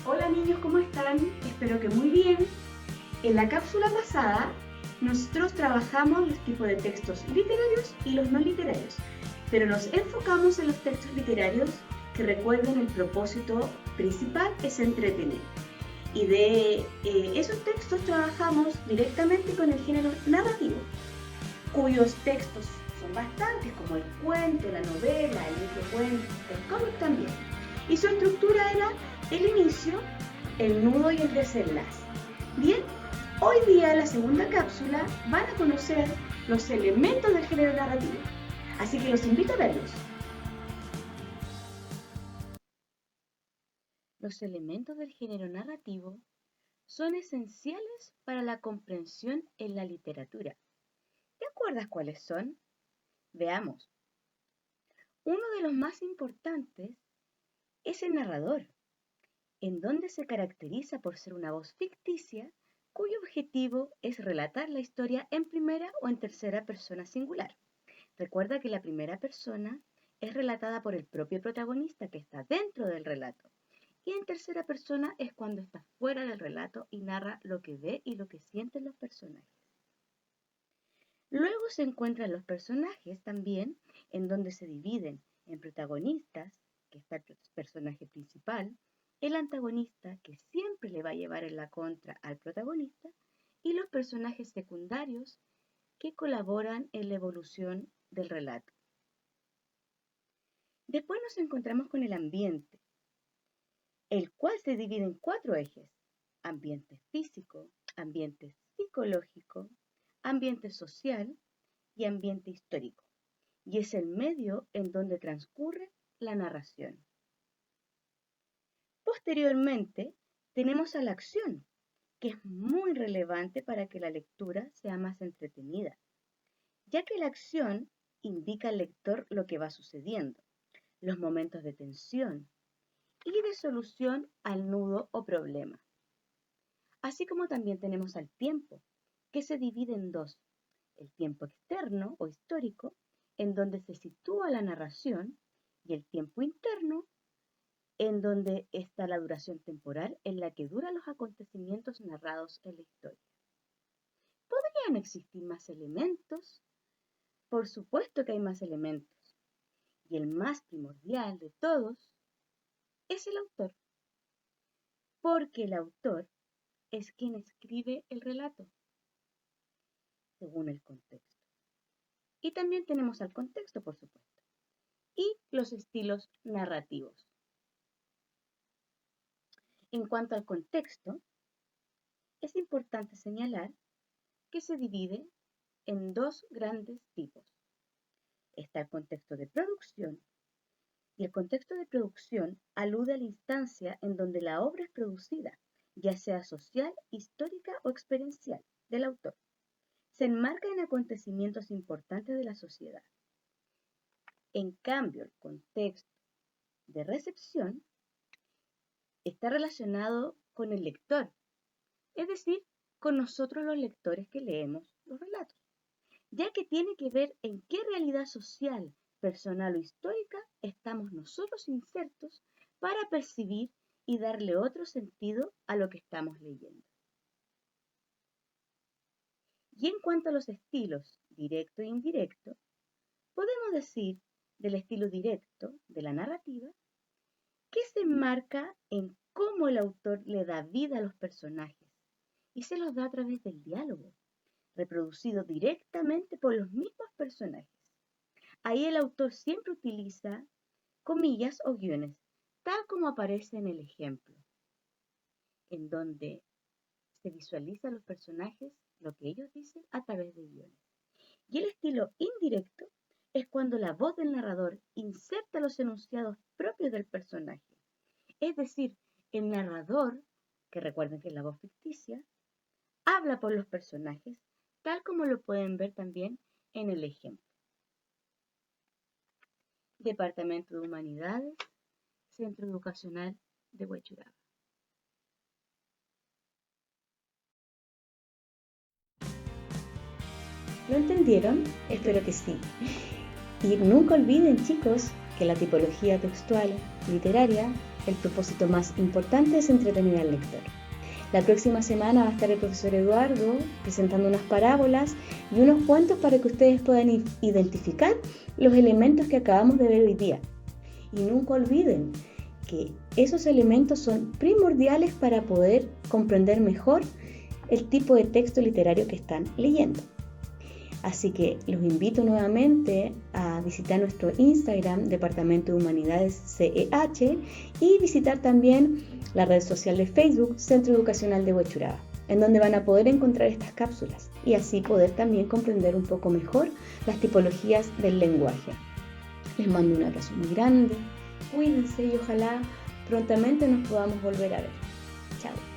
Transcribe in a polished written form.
Hola niños, ¿cómo están? Espero que muy bien. En la cápsula pasada, nosotros trabajamos los tipos de textos literarios y los no literarios, pero nos enfocamos en los textos literarios que recuerden el propósito principal es entretener. Y de esos textos trabajamos directamente con el género narrativo, cuyos textos son bastantes, como el cuento, la novela, el microcuento, el cómic también. Y su estructura era el inicio, el nudo y el desenlace. Bien, hoy día en la segunda cápsula van a conocer los elementos del género narrativo, así que los invito a verlos. Los elementos del género narrativo son esenciales para la comprensión en la literatura. ¿Te acuerdas cuáles son? Veamos. Uno de los más importantes es el narrador, en donde se caracteriza por ser una voz ficticia cuyo objetivo es relatar la historia en primera o en tercera persona singular. Recuerda que la primera persona es relatada por el propio protagonista que está dentro del relato. Y en tercera persona es cuando está fuera del relato y narra lo que ve y lo que sienten los personajes. Luego se encuentran los personajes también, en donde se dividen en protagonistas, que está el personaje principal, el antagonista, que siempre le va a llevar en la contra al protagonista, y los personajes secundarios, que colaboran en la evolución del relato. Después nos encontramos con el ambiente, el cual se divide en 4 ejes: ambiente físico, ambiente psicológico, ambiente social y ambiente histórico, y es el medio en donde transcurre la narración. Posteriormente, tenemos a la acción, que es muy relevante para que la lectura sea más entretenida, ya que la acción indica al lector lo que va sucediendo, los momentos de tensión y de solución al nudo o problema. Así como también tenemos al tiempo, que se divide en 2, el tiempo externo o histórico, en donde se sitúa la narración, y el tiempo interno, en donde está la duración temporal en la que duran los acontecimientos narrados en la historia. ¿Podrían existir más elementos? Por supuesto que hay más elementos, y el más primordial de todos es el autor, porque el autor es quien escribe el relato, según el contexto. Y también tenemos al contexto, por supuesto, y los estilos narrativos. En cuanto al contexto, es importante señalar que se divide en 2 grandes tipos. Está el contexto de producción, y el contexto de producción alude a la instancia en donde la obra es producida, ya sea social, histórica o experiencial, del autor. Se enmarca en acontecimientos importantes de la sociedad. En cambio, el contexto de recepción está relacionado con el lector, es decir, con nosotros los lectores que leemos los relatos, ya que tiene que ver en qué realidad social, personal o histórica estamos nosotros insertos para percibir y darle otro sentido a lo que estamos leyendo. Y en cuanto a los estilos directo e indirecto, podemos decir del estilo directo de la narrativa que se enmarca en cómo el autor le da vida a los personajes y se los da a través del diálogo, reproducido directamente por los mismos personajes. Ahí el autor siempre utiliza comillas o guiones, tal como aparece en el ejemplo, en donde se visualiza a los personajes lo que ellos dicen a través de guiones. Y el estilo indirecto es cuando la voz del narrador inserta los enunciados propios del personaje. Es decir, el narrador, que recuerden que es la voz ficticia, habla por los personajes, tal como lo pueden ver también en el ejemplo. Departamento de Humanidades, Centro Educacional de Huechuraba. ¿Lo entendieron? Espero que sí. Y nunca olviden, chicos, que la tipología textual literaria el propósito más importante es entretener al lector. La próxima semana va a estar el profesor Eduardo presentando unas parábolas y unos cuentos para que ustedes puedan identificar los elementos que acabamos de ver hoy día. Y nunca olviden que esos elementos son primordiales para poder comprender mejor el tipo de texto literario que están leyendo. Así que los invito nuevamente a visitar nuestro Instagram, Departamento de Humanidades CEH, y visitar también la red social de Facebook, Centro Educacional de Huechuraba, en donde van a poder encontrar estas cápsulas y así poder también comprender un poco mejor las tipologías del lenguaje. Les mando un abrazo muy grande, cuídense y ojalá prontamente nos podamos volver a ver. Chao.